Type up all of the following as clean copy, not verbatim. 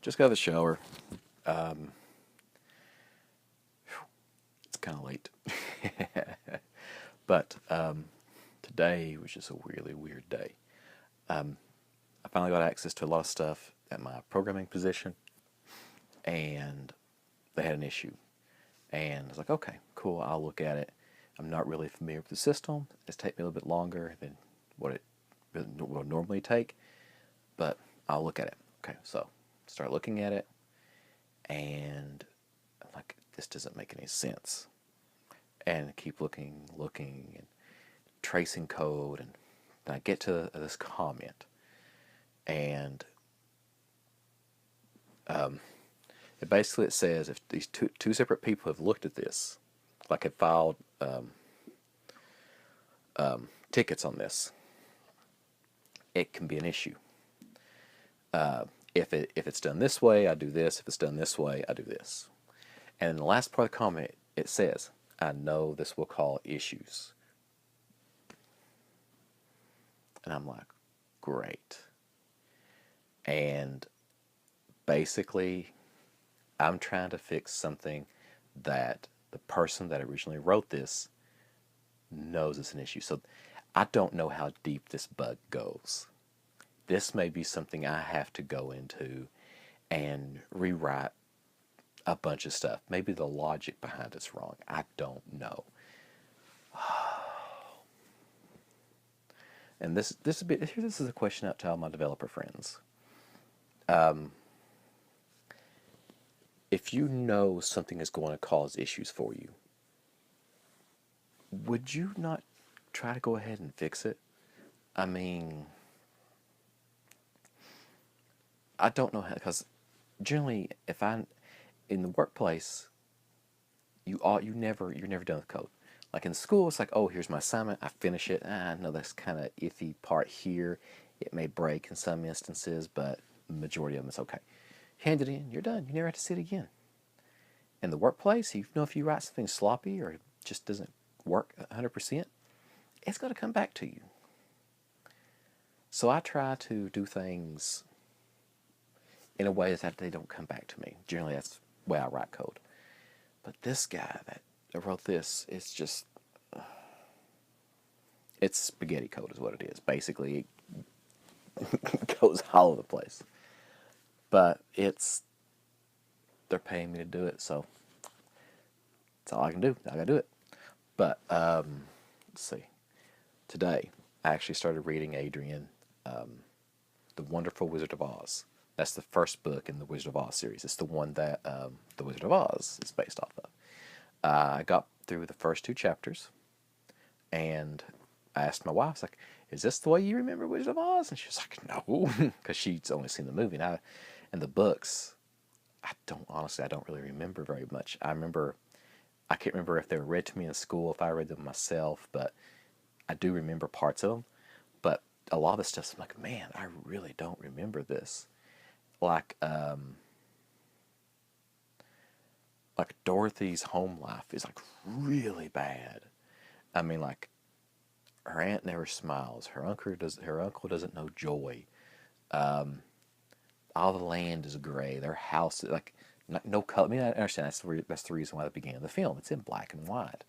Just got out of the shower. Um, it's kind of late. But today was just a really weird day. I finally got access to a lot of stuff at my programming position, and they had an issue. And I was like, okay, cool, I'll look at it. I'm not really familiar with the system. It's taken me a little bit longer than what it will normally take, but I'll look at it. Okay, so start looking at it, and I'm like, this doesn't make any sense. And keep looking, and tracing code, and then I get to this comment, and it says if these two separate people have looked at this, like have filed tickets on this, it can be an issue. If it's done this way, I do this. If it's done this way, I do this. And in the last part of the comment, it says, I know this will cause issues. And I'm like, great. And basically, I'm trying to fix something that the person that originally wrote this knows it's an issue. So I don't know how deep this bug goes. This may be something I have to go into and rewrite a bunch of stuff. Maybe the logic behind it's wrong. I don't know. And this is a question out to all my developer friends. If you know something is going to cause issues for you, would you not try to go ahead and fix it? I mean, I don't know how, because generally, if I'm in the workplace, you're never done with code. Like in school, it's like, oh, here's my assignment, I finish it. I know that's kind of iffy part here. It may break in some instances, but the majority of them is okay. Hand it in, you're done. You never have to see it again. In the workplace, you know, if you write something sloppy or it just doesn't work 100%, it's going to come back to you. So I try to do things in a way that they don't come back to me. Generally, that's the way I write code. But this guy that wrote this, it's just, it's spaghetti code is what it is. Basically, it goes all over the place. But they're paying me to do it, so that's all I can do. I gotta do it. But, let's see. Today, I actually started reading Adrian, The Wonderful Wizard of Oz. That's the first book in the Wizard of Oz series. It's the one that The Wizard of Oz is based off of. I got through the first 2 chapters, and I asked my wife, I was like, is this the way you remember Wizard of Oz? And she was like, no, because she's only seen the movie. And the books, I don't really remember very much. I can't remember if they were read to me in school, if I read them myself, but I do remember parts of them. But a lot of the stuff, I'm like, man, I really don't remember this. Like Dorothy's home life is like really bad. I mean, like, her aunt never smiles. Her uncle doesn't know joy. All the land is gray. Their house is like no color. I mean, I understand that's the reason why the beginning of the film. It's in black and white.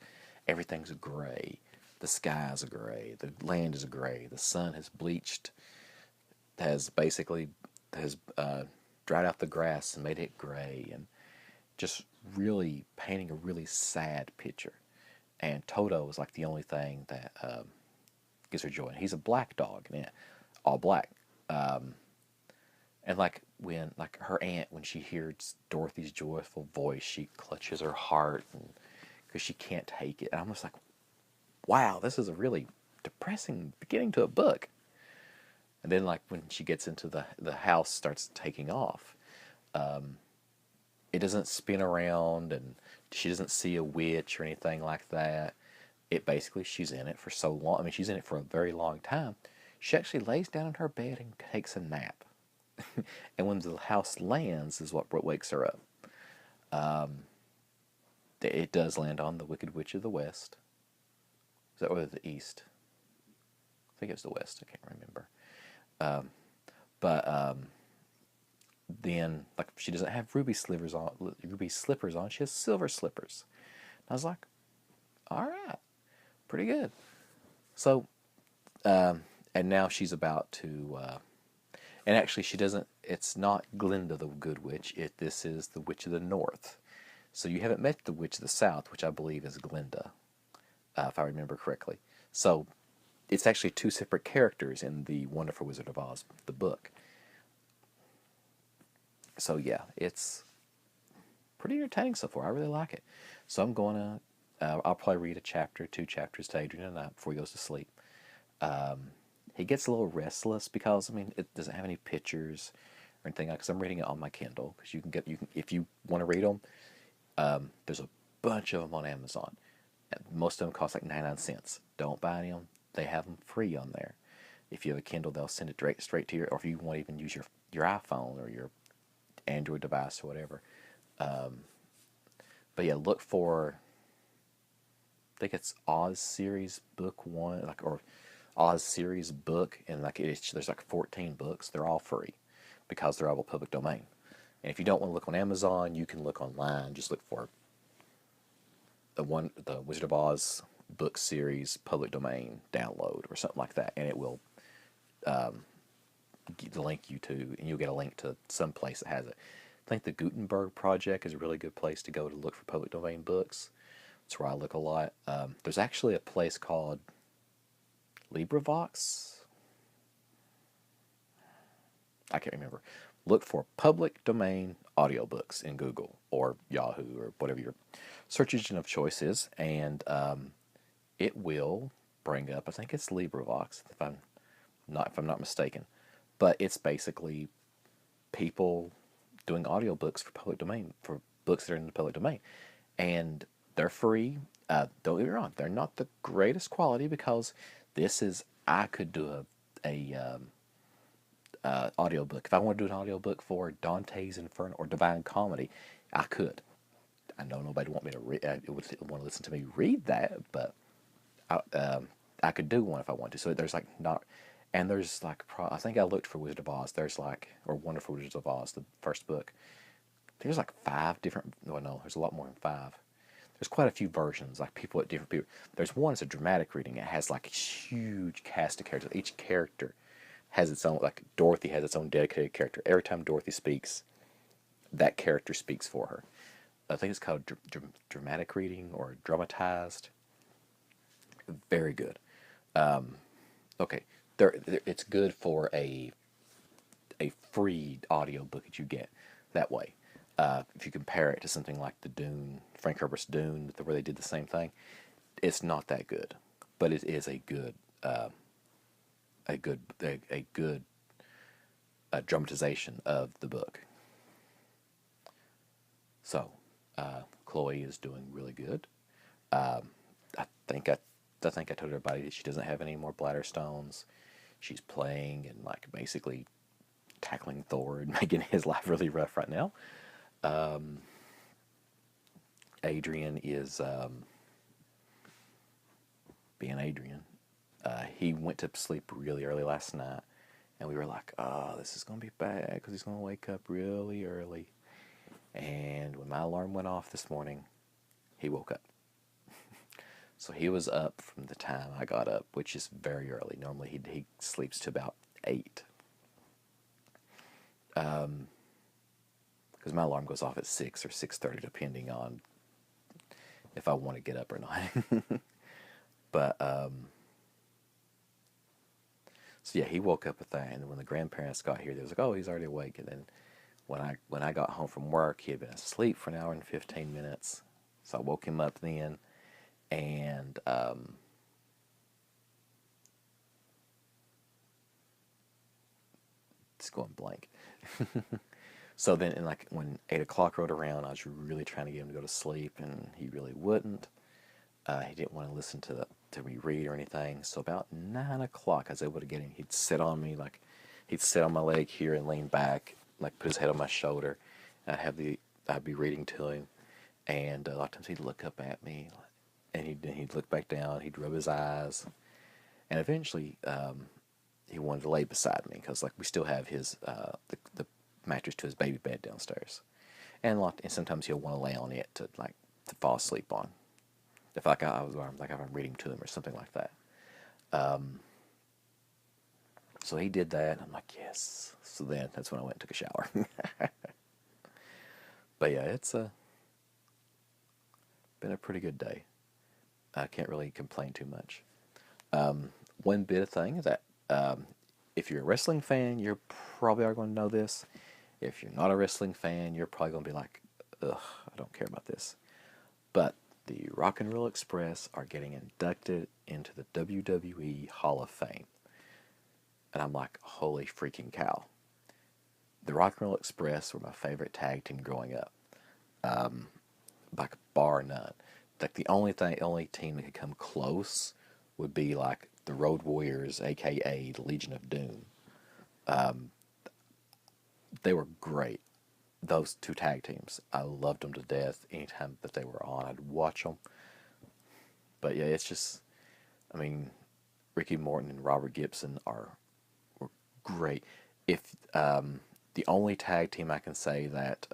Everything's gray. The skies are gray. The land is gray. The sun has bleached. Has dried out the grass and made it gray, and just really painting a really sad picture. And Toto is like the only thing that gives her joy. And he's a black dog, and all black. And like when her aunt, when she hears Dorothy's joyful voice, she clutches her heart because she can't take it. And I'm just like, wow, this is a really depressing beginning to a book. And then like when she gets into the house starts taking off, it doesn't spin around and she doesn't see a witch or anything like that. It basically, she's in it for so long. I mean, she's in it for a very long time. She actually lays down in her bed and takes a nap. And when the house lands is what wakes her up. It does land on the Wicked Witch of the West. Is that or the East? I think it was the West. I can't remember. But then, like, she doesn't have ruby slippers on. She has silver slippers. And I was like, all right, pretty good. So, and now she's about to, and actually she doesn't, it's not Glinda the Good Witch, this is the Witch of the North. So you haven't met the Witch of the South, which I believe is Glinda, if I remember correctly. So it's actually two separate characters in the Wonderful Wizard of Oz, the book. So yeah, it's pretty entertaining so far. I really like it. So I'm going to, I'll probably read a chapter, 2 chapters to Adrian tonight before he goes to sleep. He gets a little restless because, I mean, it doesn't have any pictures or anything. Because I'm reading it on my Kindle. Because if you want to read them, there's a bunch of them on Amazon. Most of them cost like 99 cents. Don't buy any of them. They have them free on there. If you have a Kindle, they'll send it straight to your, or if you want to even use your iPhone or your Android device or whatever. But yeah, look for, I think it's Oz series book 1, like, or Oz series book, and like there's like 14 books. They're all free because they're all public domain. And if you don't want to look on Amazon, you can look online. Just look for the Wizard of Oz book series public domain download or something like that, and it will link you to, and you'll get a link to some place that has it. I think the Gutenberg Project is a really good place to go to look for public domain books. That's where I look a lot. There's actually a place called LibriVox. I can't remember. Look for public domain audiobooks in Google or Yahoo or whatever your search engine of choice is, and it will bring up, I think it's LibriVox, if I'm not mistaken. But it's basically people doing audiobooks for public domain, for books that are in the public domain. And they're free. Don't get me wrong, they're not the greatest quality because I could do a audiobook. If I want to do an audiobook for Dante's Inferno or Divine Comedy, I could. I know nobody would want to listen to me read that, but I could do one if I want to. So there's like not, and there's like, I think I looked for Wizard of Oz. There's like, or Wonderful Wizards of Oz, the first book. There's like 5 different, well, no, there's a lot more than 5. There's quite a few versions, like different people. There's one, it's a dramatic reading. It has like a huge cast of characters. Each character has its own, like Dorothy has its own dedicated character. Every time Dorothy speaks, that character speaks for her. I think it's called dramatic reading or dramatized. Very good. Okay, it's good for a free audiobook that you get that way. If you compare it to something like the Dune, Frank Herbert's Dune, where they did the same thing, it's not that good, but it is a good dramatization of the book. So, Chloe is doing really good. I think I told everybody that she doesn't have any more bladder stones. She's playing and like basically tackling Thor and making his life really rough right now. Adrian is being Adrian. He went to sleep really early last night, and we were like, "Oh, this is gonna be bad because he's gonna wake up really early." And when my alarm went off this morning, he woke up. So he was up from the time I got up, which is very early. Normally he sleeps to about 8. Because my alarm goes off at 6 or 6:30, depending on if I want to get up or not. But so yeah, he woke up with that, and when the grandparents got here, they was like, "Oh, he's already awake." And then when I got home from work, he had been asleep for an hour and 15 minutes. So I woke him up then, and it's going blank. So then, and like when 8 o'clock rolled around, I was really trying to get him to go to sleep, and he really wouldn't. He didn't want to listen to me read or anything. So about 9 o'clock, I was able to get him. He'd sit on me, like he'd sit on my leg here and lean back, like put his head on my shoulder. And I'd be reading to him, and a lot of times he'd look up at me, and he'd look back down. He'd rub his eyes, and eventually he wanted to lay beside me because like we still have his the mattress to his baby bed downstairs, and sometimes he'll want to lay on it to fall asleep on. If if I'm reading to him or something like that. So he did that. I'm like, yes. So then that's when I went and took a shower. But yeah, it's been a pretty good day. I can't really complain too much. One bit of thing is that if you're a wrestling fan, you probably are going to know this. If you're not a wrestling fan, you're probably going to be like, ugh, I don't care about this. But the Rock and Roll Express are getting inducted into the WWE Hall of Fame. And I'm like, holy freaking cow. The Rock and Roll Express were my favorite tag team growing up. Like, bar none. Like, the only team that could come close would be like the Road Warriors, aka the Legion of Doom. They were great. Those two tag teams, I loved them to death. Anytime that they were on, I'd watch them. But yeah, it's just, I mean, Ricky Morton and Robert Gibson were great. If the only tag team I can say that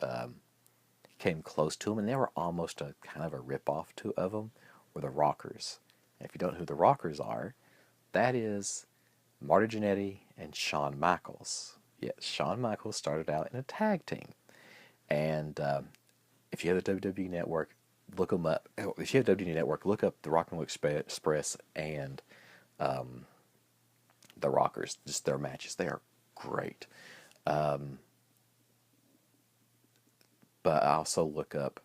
came close to them, and they were almost a kind of a ripoff of them, were the Rockers. And if you don't know who the Rockers are, that is Marty Jannetty and Shawn Michaels. Yes, Shawn Michaels started out in a tag team. And if you have the WWE Network, look them up. If you have the WWE Network, look up the Rock and Roll Express and the Rockers. Just their matches. They are great. But I also look up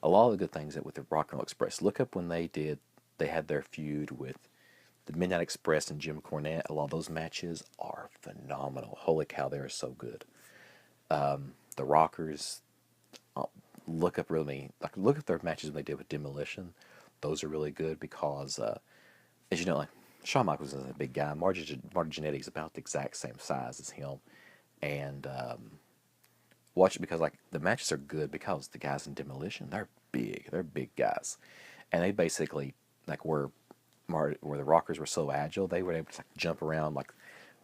a lot of the good things that with the Rock and Roll Express. Look up when they had their feud with the Midnight Express and Jim Cornette. A lot of those matches are phenomenal. Holy cow, they are so good. The Rockers, look up their matches they did with Demolition. Those are really good because, as you know, like Shawn Michaels is a big guy. Marty Jannetty is about the exact same size as him, and watch it because like the matches are good because the guys in Demolition, they're big guys, and they basically like where the Rockers were so agile, they were able to like, jump around, like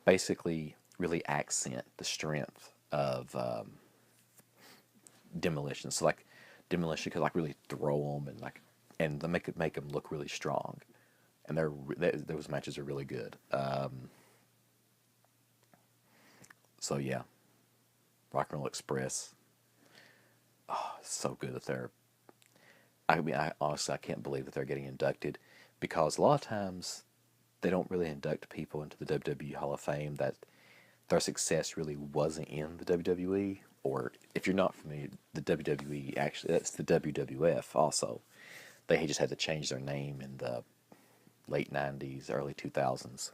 basically really accent the strength of Demolition. So like Demolition could like really throw them and make them look really strong, and those matches are really good. So yeah, Rock and Roll Express. Oh, it's so good that they're. I mean, I honestly I can't believe that they're getting inducted, because a lot of times they don't really induct people into the WWE Hall of Fame that their success really wasn't in the WWE. Or if you're not familiar, the WWE actually that's the WWF also. They just had to change their name in the late '90s, early 2000s.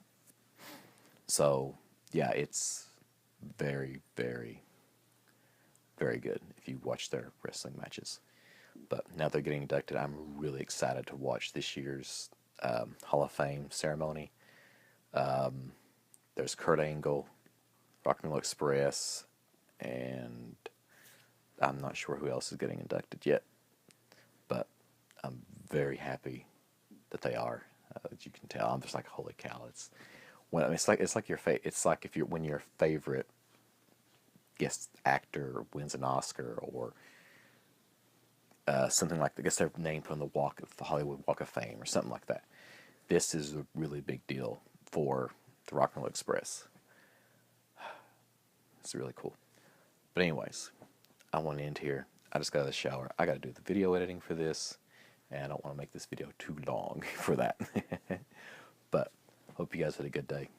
So yeah, it's very, very, very good if you watch their wrestling matches. But now they're getting inducted, I'm really excited to watch this year's Hall of Fame ceremony. There's Kurt Angle, Rock and Roll Express, and I'm not sure who else is getting inducted yet. But I'm very happy that they are. As you can tell, I'm just like, holy cow! It's like it's like if when your favorite guest actor wins an Oscar or something like that, gets their name put on the Hollywood Walk of Fame or something like that. This is a really big deal for the Rock and Roll Express. It's really cool. But anyways, I want to end here. I just got out of the shower. I got to do the video editing for this, and I don't want to make this video too long for that. But hope you guys had a good day.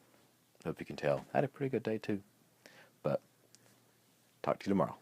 Hope you can tell I had a pretty good day too. But talk to you tomorrow.